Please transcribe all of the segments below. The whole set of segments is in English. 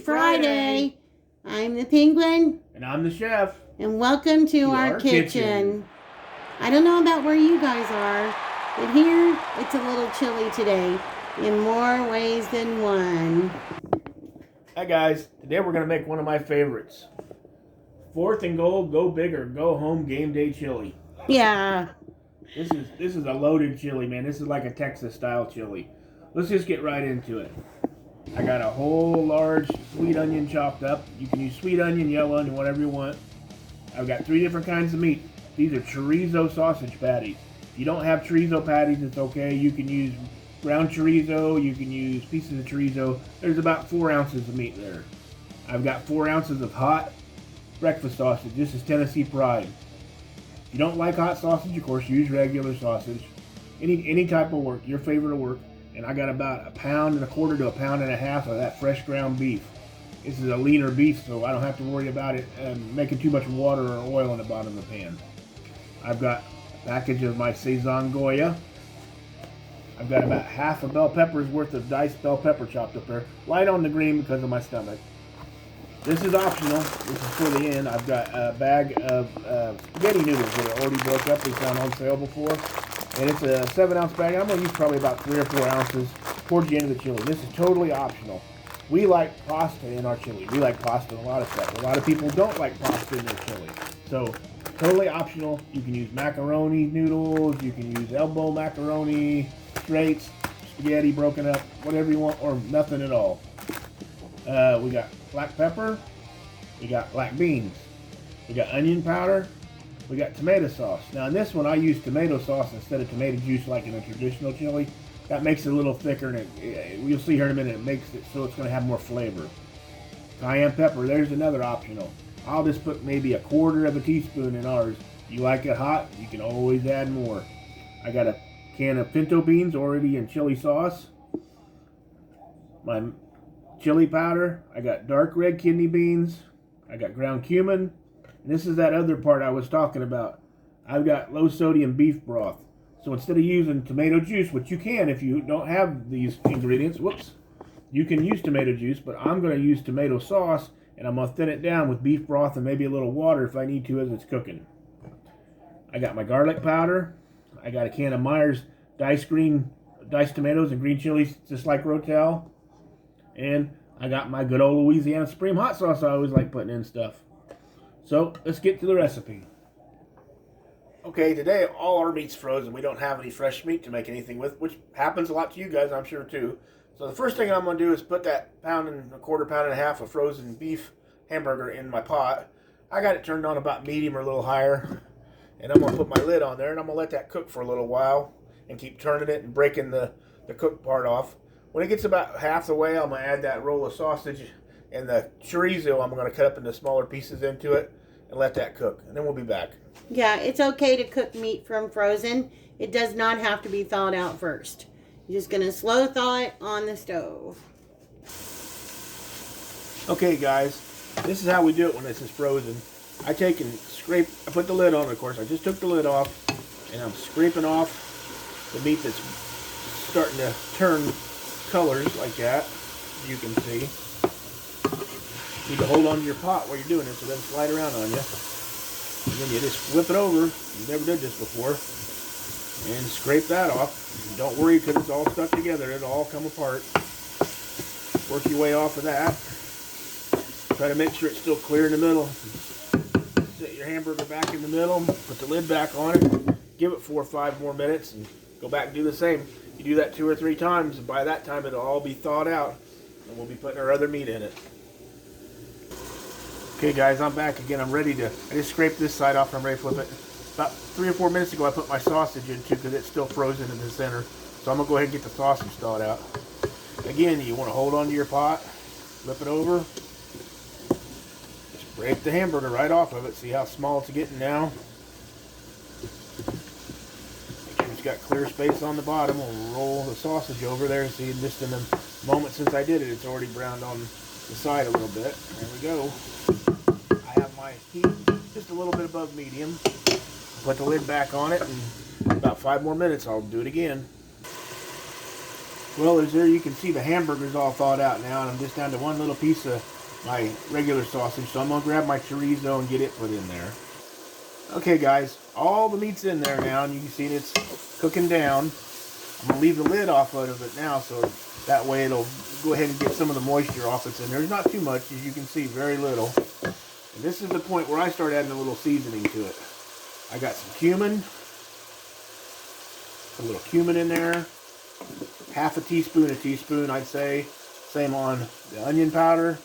Friday. I'm the penguin. And I'm the chef. And welcome to our kitchen. I don't know about where you guys are, but here it's a little chilly today in more ways than one. Hi guys, today we're going to make one of my favorites. 4th and goal, go big or go home game day chili. Yeah. This is a loaded chili, man. This is like a Texas style chili. Let's just get right into it. I got a whole large sweet onion chopped up. You can use sweet onion, yellow onion, whatever you want. I've got 3 different kinds of meat. These are chorizo sausage patties. If you don't have chorizo patties, it's okay. You can use ground chorizo. You can use pieces of chorizo. There's about 4 ounces of meat there. I've got 4 ounces of hot breakfast sausage. This is Tennessee Pride. If you don't like hot sausage, of course, use regular sausage. Any type of work, your favorite will work. And I got about 1.25 pounds to 1.5 pounds of that fresh ground beef. This is a leaner beef, so I don't have to worry about it making too much water or oil in the bottom of the pan. I've got a package of my Sazón Goya. I've got about half a bell pepper's worth of diced bell pepper chopped up there. Light on the green because of my stomach. This is optional. This is for the end. I've got a bag of spaghetti noodles that are already broke up. They found on sale before. And it's a 7-ounce bag. I'm going to use probably about 3 or 4 ounces towards the end of the chili. This is totally optional. We like pasta in our chili. We like pasta in a lot of stuff. A lot of people don't like pasta in their chili. So, totally optional. You can use macaroni noodles. You can use elbow macaroni, straights, spaghetti broken up, whatever you want, or nothing at all. We got black pepper. We got black beans. We got onion powder. We got tomato sauce. Now in this one I use tomato sauce instead of tomato juice like in a traditional chili. That makes it a little thicker, and you'll see here in a minute, it makes it so it's going to have more flavor. Cayenne pepper, there's another optional. I'll just put maybe 1/4 teaspoon in ours. If you like it hot, you can always add more. I got a can of pinto beans already in chili sauce. My chili powder. I got dark red kidney beans. I got ground cumin. And this is that other part I was talking about. I've got low sodium beef broth. So instead of using tomato juice, which you can if you don't have these ingredients, you can use tomato juice, but I'm going to use tomato sauce, and I'm going to thin it down with beef broth and maybe a little water if I need to as it's cooking. I got my garlic powder. I got a can of Myers diced tomatoes and green chilies, just like Rotel. And I got my good old Louisiana Supreme hot sauce I always like putting in stuff. So, let's get to the recipe. Okay, today all our meat's frozen. We don't have any fresh meat to make anything with, which happens a lot to you guys, I'm sure, too. So the first thing I'm going to do is put that 1.25 pounds of frozen beef hamburger in my pot. I got it turned on about medium or a little higher. And I'm going to put my lid on there, and I'm going to let that cook for a little while and keep turning it and breaking the cooked part off. When it gets about half the way, I'm going to add that roll of sausage and the chorizo. I'm going to cut up into smaller pieces into it and let that cook. And then we'll be back. Yeah, it's okay to cook meat from frozen. It does not have to be thawed out first. You're just going to slow thaw it on the stove. Okay, guys. This is how we do it when this is frozen. I take and scrape. I put the lid on, of course. I just took the lid off. And I'm scraping off the meat that's starting to turn colors like that. You can see. You need to hold on to your pot while you're doing it so it doesn't slide around on you. And then you just flip it over. You never did this before. And scrape that off. And don't worry because it's all stuck together. It'll all come apart. Work your way off of that. Try to make sure it's still clear in the middle. Set your hamburger back in the middle. Put the lid back on it. Give it 4 or 5 more minutes and go back and do the same. You do that 2 or 3 times, and by that time it'll all be thawed out. And we'll be putting our other meat in it. Okay guys, I'm back again. I just scraped this side off and I'm ready to flip it. About 3 or 4 minutes ago I put my sausage in too because it's still frozen in the center. So I'm going to go ahead and get the sausage thawed out. Again, you want to hold on to your pot, flip it over. Just break the hamburger right off of it. See how small it's getting now? Make sure it's got clear space on the bottom. We'll roll the sausage over there. See, just in the moment since I did it, it's already browned on the side a little bit. There we go. I have my heat just a little bit above medium. Put the lid back on it, and in about 5 more minutes I'll do it again. Well, as there you can see, the hamburger's all thawed out now, and I'm just down to one little piece of my regular sausage. So I'm gonna grab my chorizo and get it put in there. Okay, guys, all the meat's in there now, and you can see it's cooking down. I'm gonna leave the lid off of it now, so that way it'll go ahead and get some of the moisture off that's in there. There's not too much, as you can see, very little. And this is the point where I start adding a little seasoning to it. I got some cumin. Put a little cumin in there. Half a teaspoon, I'd say. Same on the onion powder.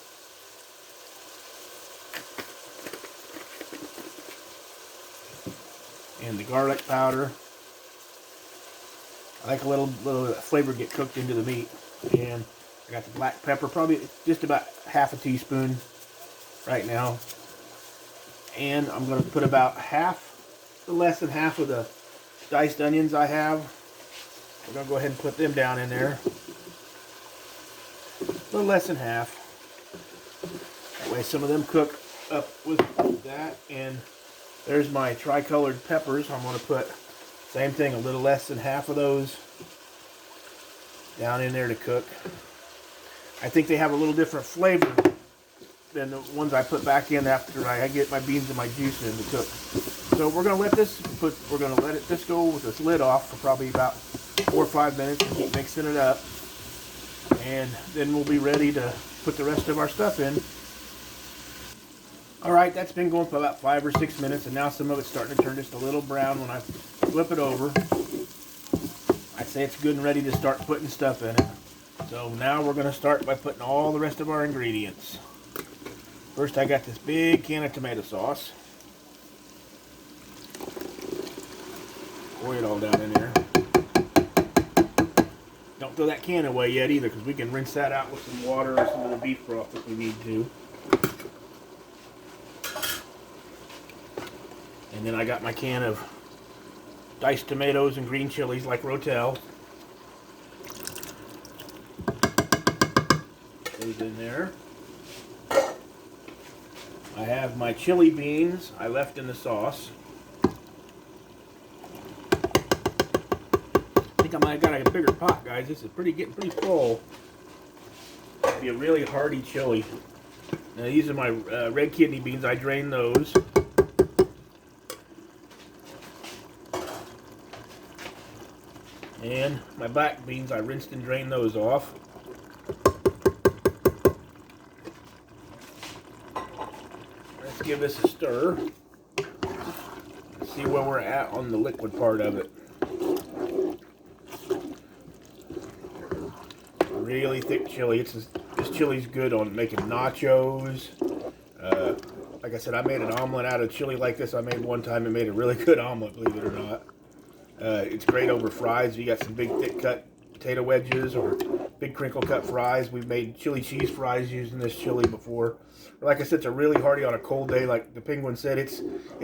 And the garlic powder. I like a little flavor get cooked into the meat. And I got the black pepper, probably just about half a teaspoon right now. And I'm going to put about less than half of the diced onions I have. We're going to go ahead and put them down in there. A little less than half. That way some of them cook up with that. And there's my tricolored peppers. I'm going to put, same thing, a little less than half of those down in there to cook. I think they have a little different flavor than the ones I put back in after I get my beans and my juice in to cook. So we're going to let this go with this lid off for probably about 4 or 5 minutes and keep mixing it up. And then we'll be ready to put the rest of our stuff in. Alright, that's been going for about 5 or 6 minutes, and now some of it's starting to turn just a little brown when I flip it over. I'd say it's good and ready to start putting stuff in it. So now we're going to start by putting all the rest of our ingredients. First I got this big can of tomato sauce. Pour it all down in there. Don't throw that can away yet either, because we can rinse that out with some water or some of the beef broth if we need to. And then I got my can of diced tomatoes and green chilies like Rotel. Those in there. I have my chili beans I left in the sauce. I think I might have got a bigger pot, guys. This is getting pretty full. It'll be a really hearty chili. Now these are my red kidney beans. I drained those. And my black beans, I rinsed and drained those off. Let's give this a stir. Let's see where we're at on the liquid part of it. Really thick chili. This chili's good on making nachos. Like I said, I made an omelet out of chili like this. I made one time and made a really good omelet, believe it or not. It's great over fries. You got some big thick cut potato wedges or big crinkle cut fries. We've made chili cheese fries using this chili before. Like I said, it's a really hearty on a cold day. Like the Penguin said, it's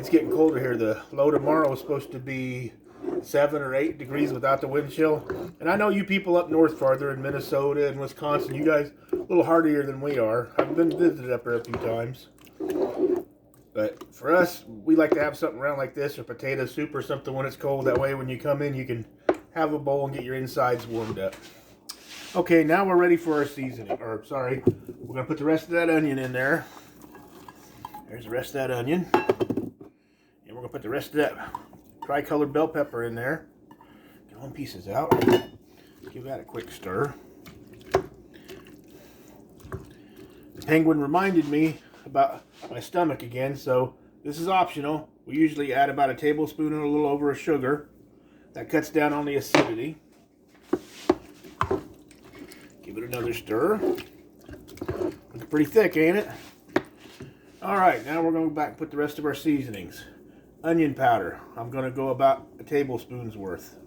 getting colder here. The low tomorrow is supposed to be 7 or 8 degrees without the wind chill. And I know you people up north farther in Minnesota and Wisconsin, you guys a little hardier than we are. I've been visited up there a few times. But for us, we like to have something around like this, or potato soup or something when it's cold. That way when you come in, you can have a bowl and get your insides warmed up. Okay, now we're ready for our seasoning. Or, sorry, we're going to put the rest of that onion in there. There's the rest of that onion. And we're going to put the rest of that tricolored bell pepper in there. Get all the pieces out. Give that a quick stir. The Penguin reminded me about my stomach again, so this is optional. We usually add about a tablespoon and a little over of sugar. That cuts down on the acidity. Give it another stir. Looks pretty thick, ain't it? Alright, now we're going to go back and put the rest of our seasonings. Onion powder. I'm going to go about a tablespoon's worth.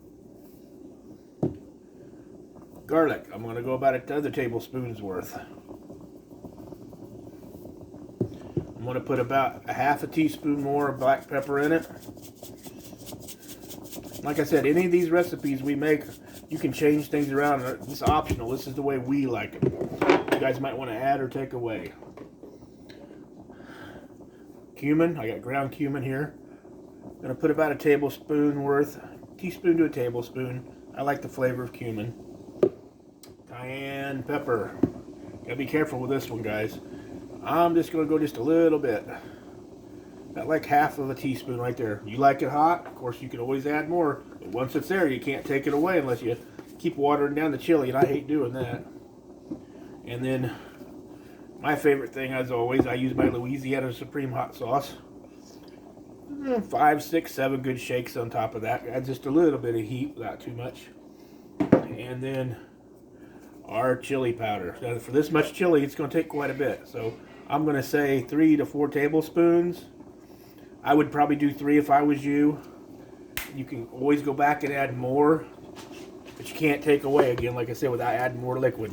Garlic. I'm going to go about another tablespoon's worth. I'm going to put about a half a teaspoon more of black pepper in it. Like I said, any of these recipes we make, you can change things around. It's optional. This is the way we like them. You guys might want to add or take away. Cumin. I got ground cumin here. I'm going to put about a tablespoon worth, teaspoon to a tablespoon. I like the flavor of cumin. cayenne pepper. Gotta be careful with this one, guys. I'm just gonna go just a little bit. About like half of a teaspoon right there. You like it hot? Of course, you can always add more. But once it's there, you can't take it away unless you keep watering down the chili, and I hate doing that. And then my favorite thing, as always, I use my Louisiana Supreme hot sauce. 5, 6, 7 good shakes on top of that. Add just a little bit of heat without too much. And then our chili powder. Now, for this much chili, it's going to take quite a bit. So I'm going to say 3 to 4 tablespoons. I would probably do 3 if I was you. You can always go back and add more, but you can't take away again, like I said, without adding more liquid.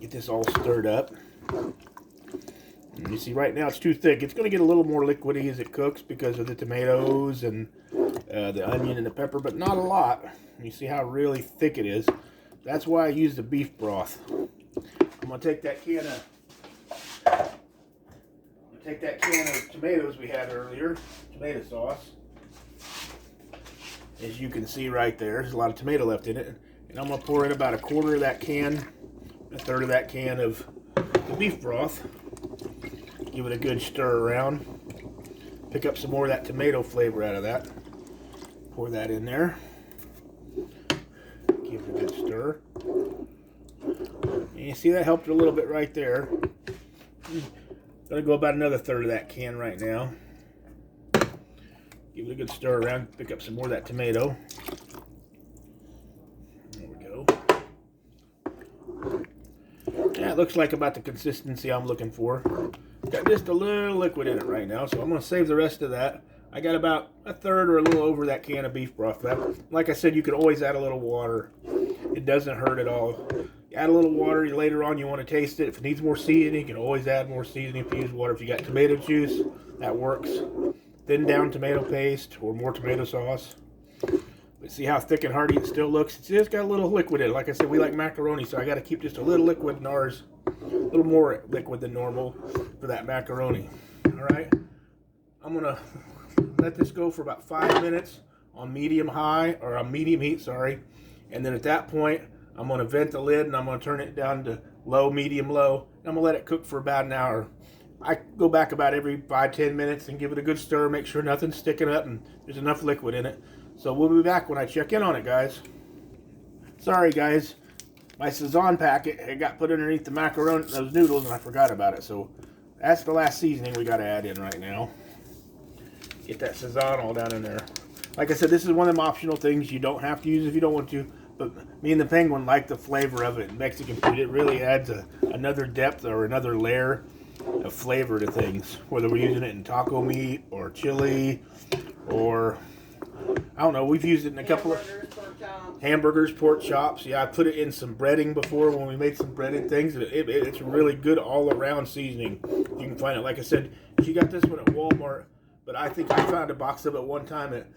Get this all stirred up. And you see right now it's too thick. It's going to get a little more liquidy as it cooks because of the tomatoes and the onion and the pepper, but not a lot. You see how really thick it is. That's why I use the beef broth. I'm going to take that can of tomatoes we had earlier, tomato sauce. As you can see right there's a lot of tomato left in it. And I'm going to pour in about 1/4 of that can, 1/3 of that can of the beef broth. Give it a good stir around. Pick up some more of that tomato flavor out of that. Pour that in there. Give it a good stir. And you see that helped a little bit right there. Gonna go about another 1/3 of that can right now. Give it a good stir around. Pick up some more of that tomato. There we go. Yeah, it looks like about the consistency I'm looking for. Got just a little liquid in it right now, so I'm going to save the rest of that. I got about 1/3 or a little over that can of beef broth. Like I said, you can always add a little water. It doesn't hurt at all. You add a little water, later on you want to taste it. If it needs more seasoning, you can always add more seasoning if you use water. If you got tomato juice, that works. Thin down tomato paste or more tomato sauce. But see how thick and hearty it still looks? It's just got a little liquid in it. Like I said, we like macaroni, so I got to keep just a little liquid in ours. A little more liquid than normal for that macaroni. Alright, I'm going to let this go for about 5 minutes on medium heat, sorry. And then at that point, I'm going to vent the lid and I'm going to turn it down to low, medium, low. And I'm going to let it cook for about an hour. I go back about every 5-10 minutes and give it a good stir, make sure nothing's sticking up and there's enough liquid in it. So we'll be back when I check in on it, guys. Sorry, guys. My Sazón packet had got put underneath the macaroni, those noodles, and I forgot about it. So that's the last seasoning we got to add in right now. Get that Sazón all down in there. Like I said, this is one of them optional things you don't have to use if you don't want to. But me and the Penguin like the flavor of it in Mexican food. It really adds another depth or another layer of flavor to things. Whether we're using it in taco meat or chili or, I don't know, we've used it in a couple of hamburgers, pork chops. Yeah, I put it in some breading before when we made some breaded things. It's really good all-around seasoning. You can find it, like I said, you got this one at Walmart, but I think I found a box of it one time at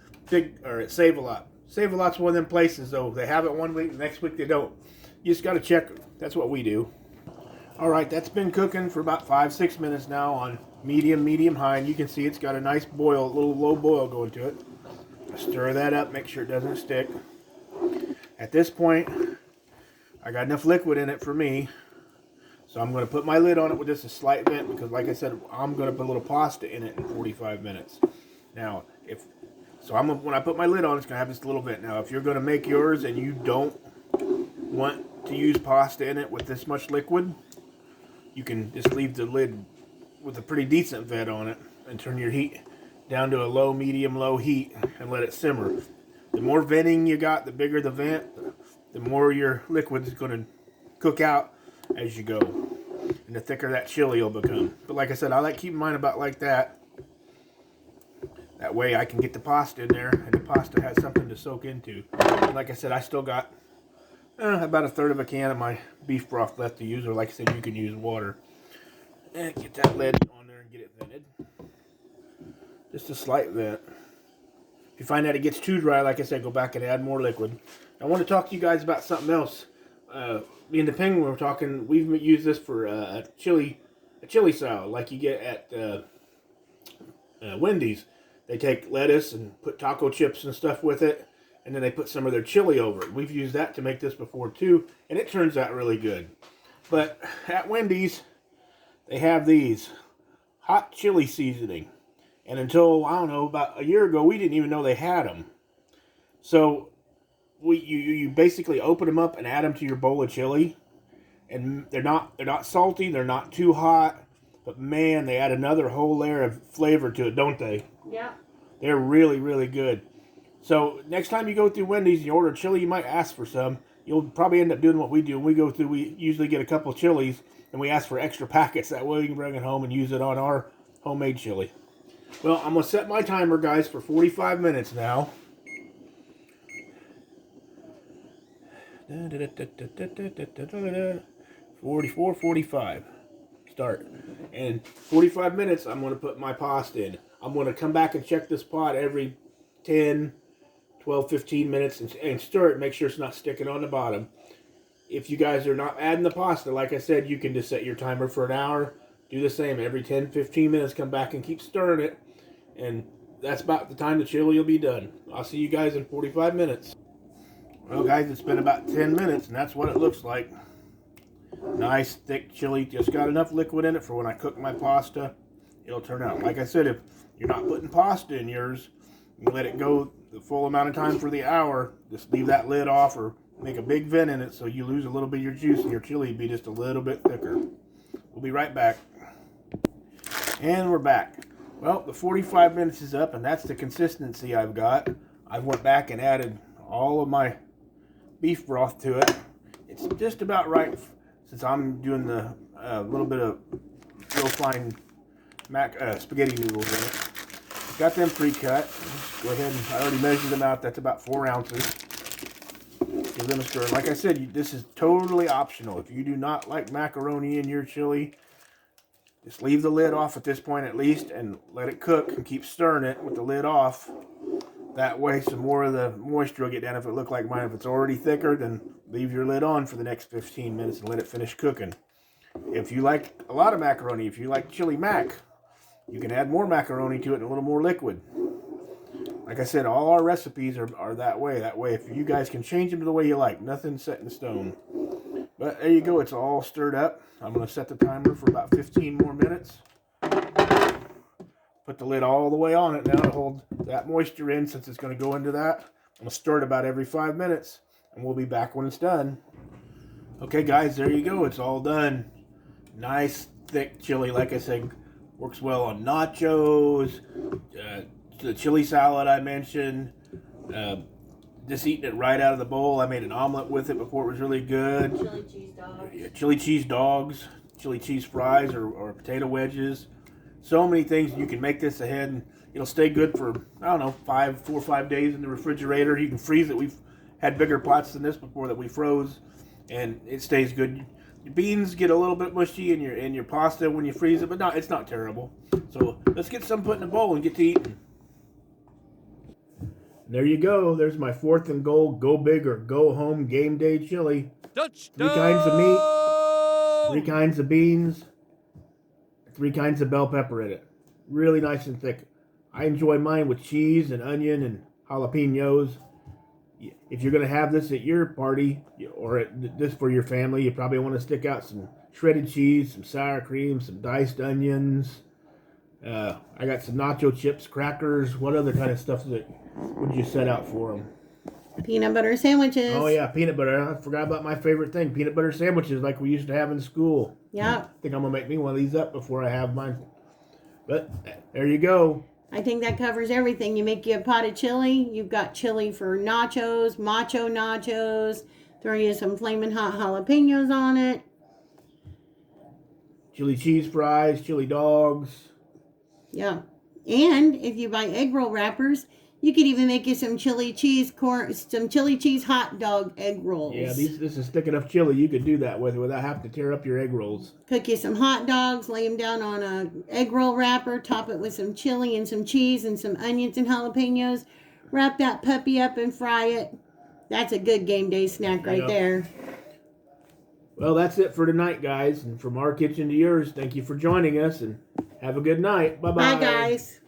Save-A-Lot. Save-A-Lot's one of them places, though. They have it one week, the next week they don't. You just got to check. That's what we do. All right, that's been cooking for about 5-6 minutes now on medium high, and you can see it's got a nice boil, a little low boil going to it. Stir that up, make sure it doesn't stick. At this point, I got enough liquid in it for me, so I'm going to put my lid on it with just a slight vent because, like I said, I'm going to put a little pasta in it in 45 minutes. Now, when I put my lid on, it's going to have this little vent. Now, if you're going to make yours and you don't want to use pasta in it with this much liquid, you can just leave the lid with a pretty decent vent on it and turn your heat down to a low, medium, low heat and let it simmer. The more venting you got, the bigger the vent, the more your liquid is going to cook out as you go. And the thicker that chili will become. But like I said, I like keeping mine about like that. That way I can get the pasta in there and the pasta has something to soak into. And like I said, I still got about 1/3 of a can of my beef broth left to use. Or like I said, you can use water. And get that lid on there and get it vented. Just a slight vent. If you find that it gets too dry, like I said, go back and add more liquid. I want to talk to you guys about something else. Me and the Penguin were talking. We've used this for a chili salad, like you get at Wendy's. They take lettuce and put taco chips and stuff with it, and then they put some of their chili over it. We've used that to make this before too, and it turns out really good. But at Wendy's, they have these hot chili seasoning. And until, I don't know, about a year ago, we didn't even know they had them. So you basically open them up and add them to your bowl of chili. And they're not salty, they're not too hot. But man, they add another whole layer of flavor to it, don't they? Yeah. They're really, really good. So next time you go through Wendy's and you order chili, you might ask for some. You'll probably end up doing what we do. When we go through, we usually get a couple chilies and we ask for extra packets. That way we can bring it home and use it on our homemade chili. Well, I'm going to set my timer, guys, for 45 minutes now. 44, 45. Start. And 45 minutes, I'm going to put my pasta in. I'm going to come back and check this pot every 10, 12, 15 minutes and stir it. Make sure it's not sticking on the bottom. If you guys are not adding the pasta, like I said, you can just set your timer for an hour. Do the same. Every 10, 15 minutes, come back and keep stirring it. And that's about the time the chili will be done. I'll see you guys in 45 minutes. Well, guys, it's been about 10 minutes, and that's what it looks like. Nice, thick chili. Just got enough liquid in it for when I cook my pasta. It'll turn out. Like I said, if you're not putting pasta in yours, you let it go the full amount of time for the hour. Just leave that lid off or make a big vent in it so you lose a little bit of your juice and your chili will be just a little bit thicker. We'll be right back. And we're back. Well, the 45 minutes is up, and that's the consistency I've got. I went back and added all of my beef broth to it. It's just about right since I'm doing the little bit of real fine spaghetti noodles in it. Got them pre-cut. Go ahead and I already measured them out. That's about 4 ounces. Give them a stir. Like I said, this is totally optional. If you do not like macaroni in your chili, just leave the lid off at this point at least and let it cook and keep stirring it with the lid off. That way some more of the moisture will get down if it looks like mine. If it's already thicker, then leave your lid on for the next 15 minutes and let it finish cooking. If you like a lot of macaroni, if you like chili mac, you can add more macaroni to it and a little more liquid. Like I said, all our recipes are that way. That way, if you guys can change them to the way you like. Nothing's set in stone. But there you go. It's all stirred up. I'm going to set the timer for about 15 more minutes. Put the lid all the way on it now to hold that moisture in since it's going to go into that. I'm going to stir it about every 5 minutes. And we'll be back when it's done. Okay, guys, there you go. It's all done. Nice, thick chili. Like I said, works well on nachos, the chili salad I mentioned. Just eating it right out of the bowl. I made an omelet with it before. It was really good. Chili cheese dogs. Yeah, chili cheese dogs, chili cheese fries, or potato wedges. So many things. You can make this ahead, and it'll stay good for, I don't know, 4 or 5 days in the refrigerator. You can freeze it. We've had bigger pots than this before that we froze, and it stays good. Your beans get a little bit mushy in your pasta when you freeze it, but it's not terrible. So let's get some put in a bowl and get to eating. There you go. There's my 4th and goal, go big or go home game day chili. Touchdown! 3 kinds of meat, 3 kinds of beans, 3 kinds of bell pepper in it. Really nice and thick. I enjoy mine with cheese and onion and jalapenos. If you're going to have this at your party or this for your family, you probably want to stick out some shredded cheese, some sour cream, some diced onions. I got some nacho chips, crackers. What other kind of stuff would you set out for them? Peanut butter sandwiches. Oh, yeah, peanut butter. I forgot about my favorite thing, peanut butter sandwiches like we used to have in school. Yeah. I think I'm going to make me one of these up before I have mine. But there you go. I think that covers everything. You make you a pot of chili. You've got chili for nachos, macho nachos. Throw you some flaming hot jalapenos on it. Chili cheese fries, chili dogs. Yeah. And if you buy egg roll wrappers, you could even make you some chili cheese hot dog egg rolls. Yeah, this is thick enough chili you could do that with without having to tear up your egg rolls. Cook you some hot dogs, lay them down on a egg roll wrapper, top it with some chili and some cheese and some onions and jalapenos. Wrap that puppy up and fry it. That's a good game day snack right there. Well, that's it for tonight, guys. And from our kitchen to yours, thank you for joining us and have a good night. Bye-bye. Bye, guys.